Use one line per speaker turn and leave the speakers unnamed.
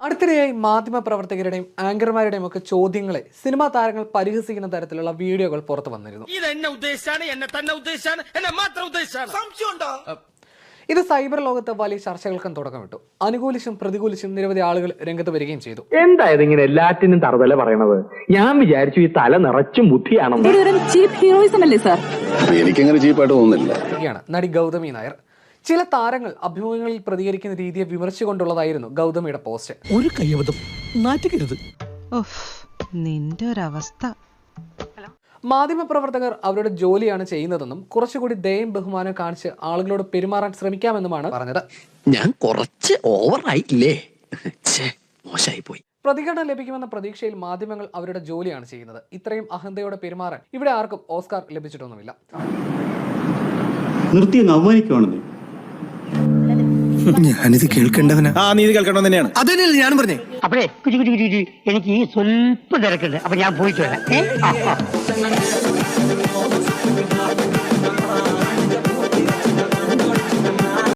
അടുത്തിടെയായി മാധ്യമ പ്രവർത്തകരുടെയും ആങ്കർമാരുടെയും ഒക്കെ ചോദ്യങ്ങളെ സിനിമാ താരങ്ങൾ പരിഹസിക്കുന്ന തരത്തിലുള്ള വീഡിയോകൾ പുറത്തു വന്നിരുന്നു. ഇത് സൈബർ ലോകത്ത് വലിയ ചർച്ചകൾക്കും തുടക്കമിട്ടു. അനുകൂലിച്ചും പ്രതികൂലിച്ചും നിരവധി ആളുകൾ രംഗത്ത് വരികയും ചെയ്തു.
എന്തായത് ഇങ്ങനെ എല്ലാറ്റിനും തറുതല പറയണത്? ഞാൻ വിചാരിച്ചു ഈ തല നിറച്ചും ബുദ്ധിയാണെന്ന്.
എനിക്കങ്ങനെ ചീപ്പായിട്ട് തോന്നുന്നില്ല.
നടി ഗൗതമി നായർ. ചില താരങ്ങൾ അഭിമുഖങ്ങളിൽ പ്രതികരിക്കുന്ന രീതിയെ വിമർശിച്ചുകൊണ്ടുള്ളതായിരുന്നു ഗൗതമിയുടെ പോസ്റ്റ്.
ഒരു കയ്യബദ്ധം നാറ്റുകരുത്.
നിന്റെ ഒരവസ്ഥ.
മാധ്യമപ്രവർത്തകർ അവരുടെ ജോലിയാണ് ചെയ്യുന്നതെന്നും കുറച്ചുകൂടി ദയയും ബഹുമാനം കാണിച്ച് ആളുകളോട് പെരുമാറാൻ ശ്രമിക്കാമെന്നുമാണ് പറഞ്ഞത്.
ഞാൻ കുറച്ച് ഓവറായില്ലേ? മോശമായി പോയി.
പ്രതികരണം ലഭിക്കുമെന്ന പ്രതീക്ഷയിൽ മാധ്യമങ്ങൾ അവരുടെ ജോലിയാണ് ചെയ്യുന്നത്. ഇത്രയും അഹന്തയോടെ പെരുമാറാൻ ഇവിടെ ആർക്കും ഓസ്കാർ ലഭിച്ചിട്ടൊന്നുമില്ല.
ഞാനിത് കേൾക്കേണ്ടവനാ.
നീ ഇത് കേൾക്കണമെന്ന് തന്നെയാണ്.
അതന്നെയല്ലേ ഞാനും പറഞ്ഞേ.
അപ്പഴേ എനിക്ക് ഈ സ്വല്പം തിരക്കുണ്ട്. അപ്പൊ ഞാൻ പോയിട്ട് വരാം.